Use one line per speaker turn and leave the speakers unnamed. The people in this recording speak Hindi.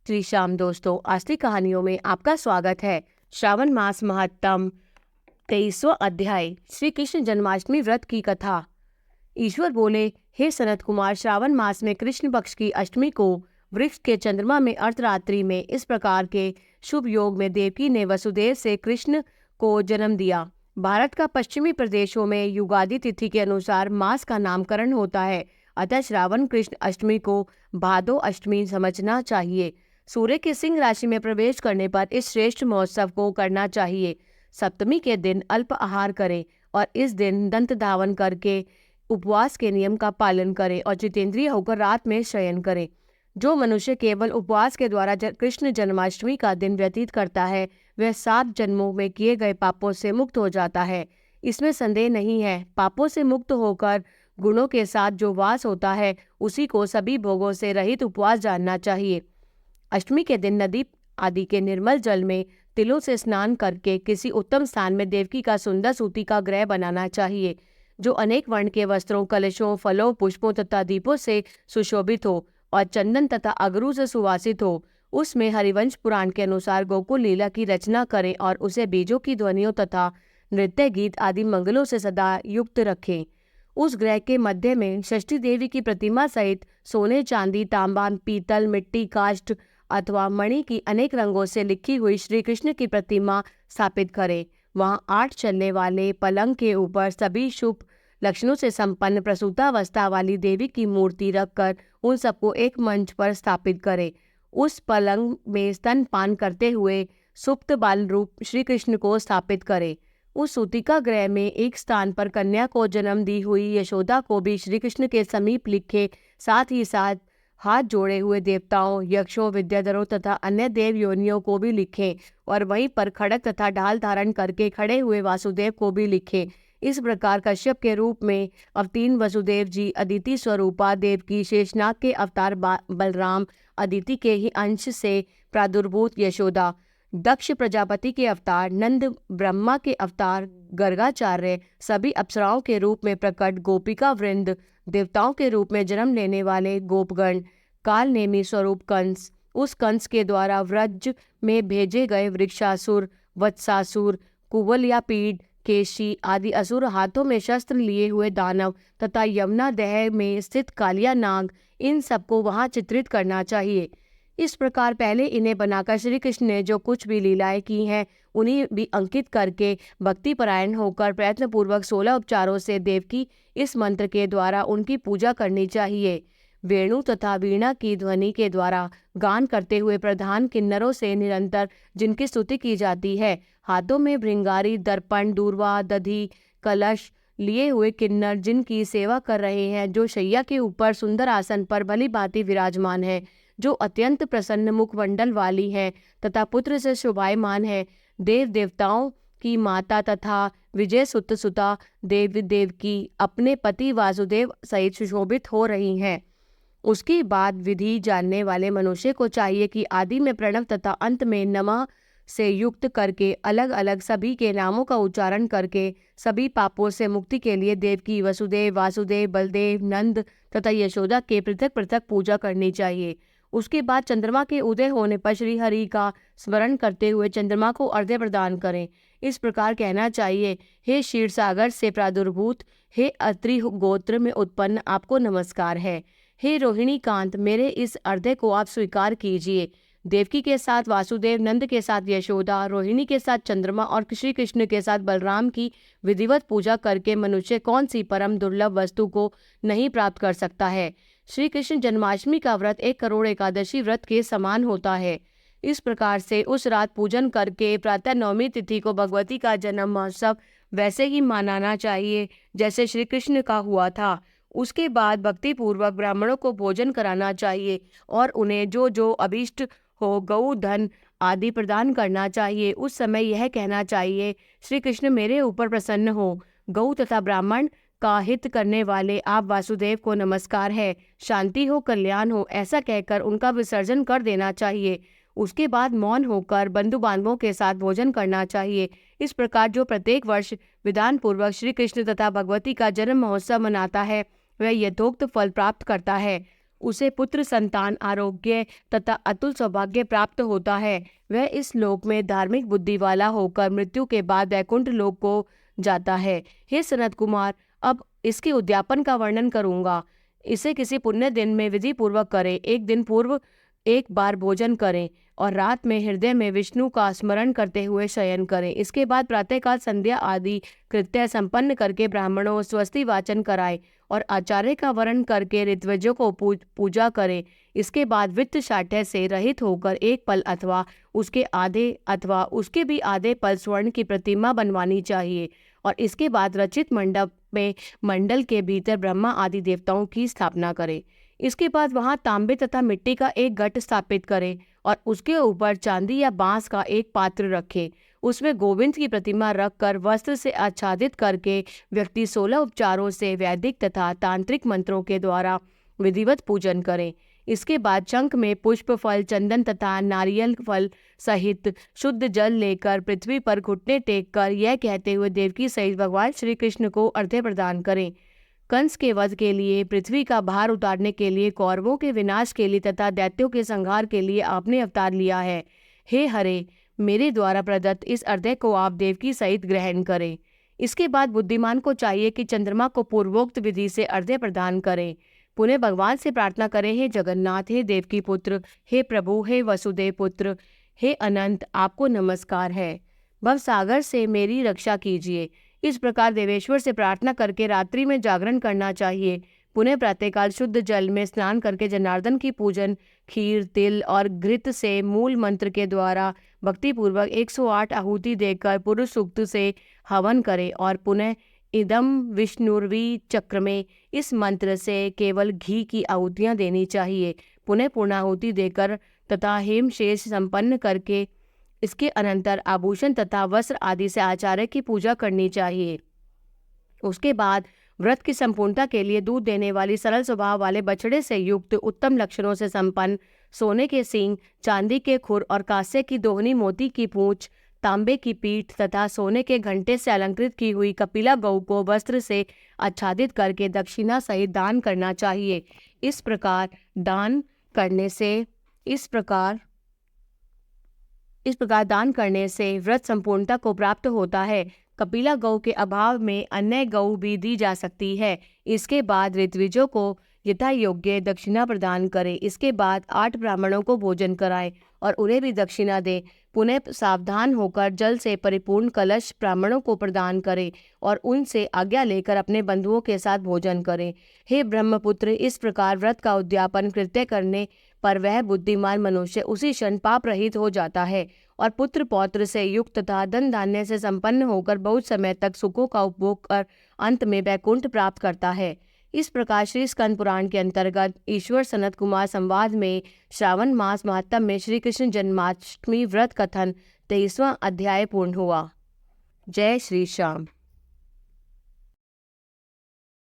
श्री श्याम दोस्तों, असली कहानियों में आपका स्वागत है। श्रावण मास महत्तम 23वां अध्याय, श्री कृष्ण जन्माष्टमी व्रत की कथा। ईश्वर बोले, हे सनत कुमार, श्रावण मास में कृष्ण पक्ष की अष्टमी को वृक्ष के चंद्रमा में अर्धरात्रि में इस प्रकार के शुभ योग में देवकी ने वसुदेव से कृष्ण को जन्म दिया। भारत का पश्चिमी प्रदेशों में युगादि तिथि के अनुसार मास का नामकरण होता है, अतः श्रावण कृष्ण अष्टमी को भादो अष्टमी समझना चाहिए। सूर्य के सिंह राशि में प्रवेश करने पर इस श्रेष्ठ महोत्सव को करना चाहिए। सप्तमी के दिन अल्प आहार करें और इस दिन दंत धावन करके उपवास के नियम का पालन करें और जितेंद्रिय होकर रात में शयन करें। जो मनुष्य केवल उपवास के द्वारा कृष्ण जन्माष्टमी का दिन व्यतीत करता है, वह 7 जन्मों में किए गए पापों से मुक्त हो जाता है। इसमें संदेह नहीं है। पापों से मुक्त होकर गुणों के साथ जो वास होता है, उसी को सभी भोगों से रहित उपवास जानना चाहिए। अष्टमी के दिन नदी आदि के निर्मल जल में तिलों से स्नान करके किसी उत्तम स्थान में देवकी का सुंदर सूती का ग्रह बनाना चाहिए, जो अनेक वर्ण के वस्त्रों, कलशों, फलों, पुष्पों तथा दीपों से सुशोभित हो और चंदन तथा अगरू से सुवासित हो। उसमें हरिवंश पुराण के अनुसार गोकुल लीला की रचना करें और उसे बीजों की ध्वनियों तथा नृत्य गीत आदि मंगलों से सदा युक्त रखें। उस ग्रह के मध्य में षष्ठी देवी की प्रतिमा सहित सोने, चांदी, तांबा, पीतल, मिट्टी, काष्ठ अथवा मणि की अनेक रंगों से लिखी हुई श्री कृष्ण की प्रतिमा स्थापित करें। वहाँ 8 चलने वाले पलंग के ऊपर सभी शुभ लक्षणों से संपन्न प्रसूतावस्था वाली देवी की मूर्ति रखकर उन सबको एक मंच पर स्थापित करें। उस पलंग में स्तनपान करते हुए सुप्त बाल रूप श्री कृष्ण को स्थापित करें। उस सूतिका ग्रह में एक स्थान पर कन्या को जन्म दी हुई यशोदा को भी श्री कृष्ण के समीप लिखे, साथ ही साथ हाथ जोड़े हुए देवताओं, यक्षों, विद्याधरों तथा अन्य देव योनियों को भी लिखें और वहीं पर खड़ग तथा ढाल धारण करके खड़े हुए वासुदेव को भी लिखें। इस प्रकार कश्यप के रूप में अवतीर्ण वसुदेव जी, अदिति स्वरूपा देवकी, शेषनाग के अवतार बलराम, अदिति के ही अंश से प्रादुर्भूत यशोदा, दक्ष प्रजापति के अवतार नंद, ब्रह्मा के अवतार गर्गाचार्य, सभी अप्सराओं के रूप में प्रकट गोपिका वृंद, देवताओं के रूप में जन्म लेने वाले गोपगण, काल नेमी स्वरूप कंस, उस कंस के द्वारा व्रज में भेजे गए वृक्षासुर, वत्सासुर, कुवलयापीड, केशी आदि असुर, हाथों में शस्त्र लिए हुए दानव तथा यमुना दह में स्थित कालिया नाग, इन सबको वहां चित्रित करना चाहिए। इस प्रकार पहले इन्हें बनाकर श्री कृष्ण ने जो कुछ भी लीलाएं की हैं, उन्हें भी अंकित करके भक्तिपरायण होकर प्रयत्नपूर्वक 16 उपचारों से देवकी इस मंत्र के द्वारा उनकी पूजा करनी चाहिए। वेणु तथा वीणा की ध्वनि के द्वारा गान करते हुए प्रधान किन्नरों से निरंतर जिनकी स्तुति की जाती है, हाथों में भृंगारी, दर्पण, दूर्वा, दधी, कलश लिए हुए किन्नर जिनकी सेवा कर रहे हैं, जो शैया के ऊपर सुंदर आसन पर भली भांति विराजमान है, जो अत्यंत प्रसन्न मुखमंडल वाली है तथा पुत्र से शोभायमान है, देव देवताओं की माता तथा विजय सुत सुता देव देवकी अपने पति वासुदेव सहित सुशोभित हो रही हैं। उसके बाद विधि जानने वाले मनुष्य को चाहिए कि आदि में प्रणव तथा अंत में नमः से युक्त करके अलग अलग सभी के नामों का उच्चारण करके सभी पापों से मुक्ति के लिए देवकी, वसुदेव, वासुदेव, बलदेव, नंद तथा यशोदा के पृथक पृथक पूजा करनी चाहिए। उसके बाद चंद्रमा के उदय होने पर श्री हरि का स्मरण करते हुए चंद्रमा को अर्घ्य प्रदान करें। इस प्रकार कहना चाहिए, हे क्षीर सागर से प्रादुर्भूत, हे अत्रि गोत्र में उत्पन्न, आपको नमस्कार है। हे रोहिणी कांत, मेरे इस अर्घ्य को आप स्वीकार कीजिए। देवकी के साथ वासुदेव, नंद के साथ यशोदा, रोहिणी के साथ चंद्रमा और श्री कृष्ण के साथ बलराम की विधिवत पूजा करके मनुष्य कौन सी परम दुर्लभ वस्तु को नहीं प्राप्त कर सकता है। श्री कृष्ण जन्माष्टमी का व्रत 1 करोड़ एकादशी व्रत के समान होता है। इस प्रकार से उस रात पूजन करके प्रातः नवमी तिथि को भगवती का जन्म महोत्सव वैसे ही मनाना चाहिए जैसे श्री कृष्ण का हुआ था। उसके बाद भक्ति पूर्वक ब्राह्मणों को भोजन कराना चाहिए और उन्हें जो जो अभीष्ट हो गौ धन आदि प्रदान करना चाहिए। उस समय यह कहना चाहिए, श्री कृष्ण मेरे ऊपर प्रसन्न हो। गौ तथा ब्राह्मण का हित करने वाले आप वासुदेव को नमस्कार है, शांति हो, कल्याण हो, ऐसा कहकर उनका विसर्जन कर देना चाहिए। उसके बाद मौन होकर बंधु बांधवों के साथ भोजन करना चाहिए। इस प्रकार जो प्रत्येक वर्ष विधान पूर्वक श्री कृष्ण तथा भगवती का जन्म महोत्सव मनाता है, वह यथोक्त फल प्राप्त करता है। उसे पुत्र संतान, आरोग्य तथा अतुल सौभाग्य प्राप्त होता है। वह इस लोक में धार्मिक बुद्धि वाला होकर मृत्यु के बाद वैकुंठ लोक को जाता है। हे सनत कुमार, अब इसके उद्यापन का वर्णन करूंगा। इसे किसी पुण्य दिन में विधि पूर्वक करें। एक दिन पूर्व एक बार भोजन करें और रात में हृदय में विष्णु का स्मरण करते हुए शयन करें। इसके बाद प्रातःकाल संध्या आदि कृत्य संपन्न करके ब्राह्मणों स्वस्ति वाचन कराएं और आचार्य का वर्ण करके ऋत्विजों को पूजा करें। इसके बाद वित्त शाठ्य से रहित होकर एक पल अथवा उसके आधे अथवा उसके भी आधे पल स्वर्ण की प्रतिमा बनवानी चाहिए और इसके बाद रचित मंडप में मंडल के भीतर ब्रह्मा आदि देवताओं की स्थापना करें। इसके बाद वहां तांबे तथा मिट्टी का एक घट स्थापित करें और उसके ऊपर चांदी या बांस का एक पात्र रखें। उसमें गोविंद की प्रतिमा रखकर वस्त्र से आच्छादित करके व्यक्ति 16 उपचारों से वैदिक तथा तांत्रिक मंत्रों के द्वारा विधिवत पूजन करें। इसके बाद शंख में पुष्प, फल, चंदन तथा नारियल फल सहित शुद्ध जल लेकर पृथ्वी पर घुटने टेक कर यह कहते हुए देवकी सहित भगवान श्री कृष्ण को अर्घ्य प्रदान करें। कंस के वध के लिए, पृथ्वी का भार उतारने के लिए, कौरवों के विनाश के लिए तथा दैत्यों के संहार के लिए आपने अवतार लिया है। हे हरे, मेरे द्वारा प्रदत्त इस अर्घ्य को आप देवकी सहित ग्रहण करें। इसके बाद बुद्धिमान को चाहिए कि चंद्रमा को पूर्वोक्त विधि से अर्घ्य प्रदान करें। पुनः भगवान से प्रार्थना करें, हे जगन्नाथ, हे देवकी पुत्र, हे प्रभु, हे वसुदेव पुत्र, हे अनंत, आपको नमस्कार है। भवसागर से मेरी रक्षा कीजिए। इस प्रकार देवेश्वर से प्रार्थना करके रात्रि में जागरण करना चाहिए। पुनः प्रातःकाल शुद्ध जल में स्नान करके जनार्दन की पूजन खीर, तिल और घृत से मूल मंत्र के द्वारा भक्तिपूर्वक 108 आहुति देकर पुरुष सूक्त से हवन करें और पुनः इदम विष्णुर्वी चक्र में इस मंत्र से केवल घी की आहुतियाँ देनी चाहिए। पुनः पूर्णाहुति देकर तथा हेम शेष संपन्न करके इसके अनंतर आभूषण तथा वस्त्र आदि से आचार्य की पूजा करनी चाहिए। उसके बाद व्रत की संपूर्णता के लिए दूध देने वाली सरल स्वभाव वाले बछड़े से युक्त उत्तम लक्षणों से संपन्न सोने के सींग, चांदी के खुर और कांस्य की दोहनी, मोती की पूंछ, तांबे की पीठ तथा सोने के घंटे से अलंकृत की हुई कपिला गौ को वस्त्र से आच्छादित करके दक्षिणा सहित दान करना चाहिए। इस प्रकार दान करने से व्रत संपूर्णता को प्राप्त होता है। कपिला गौ के अभाव में अन्य गौ भी दी जा सकती है। इसके बाद ऋत्विजों को यथा योग्य दक्षिणा प्रदान करें। इसके बाद 8 ब्राह्मणों को भोजन कराएं और उन्हें भी दक्षिणा दें। पुनः सावधान होकर जल से परिपूर्ण कलश ब्राह्मणों को प्रदान करें और उनसे आज्ञा लेकर अपने बंधुओं के साथ भोजन करें। हे ब्रह्मपुत्र, इस प्रकार व्रत का उद्यापन कृत्य करने पर वह बुद्धिमान मनुष्य उसी क्षण पाप रहित हो जाता है और पुत्र पौत्र से युक्त तथा धन धान्य से संपन्न होकर बहुत समय तक सुखों का उपभोग कर अंत में वैकुंठ प्राप्त करता है। इस प्रकार श्री स्कंद पुराण के अंतर्गत ईश्वर सनत कुमार संवाद में श्रावण मास महात्म्य में श्री कृष्ण जन्माष्टमी व्रत कथन 23वां अध्याय पूर्ण हुआ। जय श्री श्याम।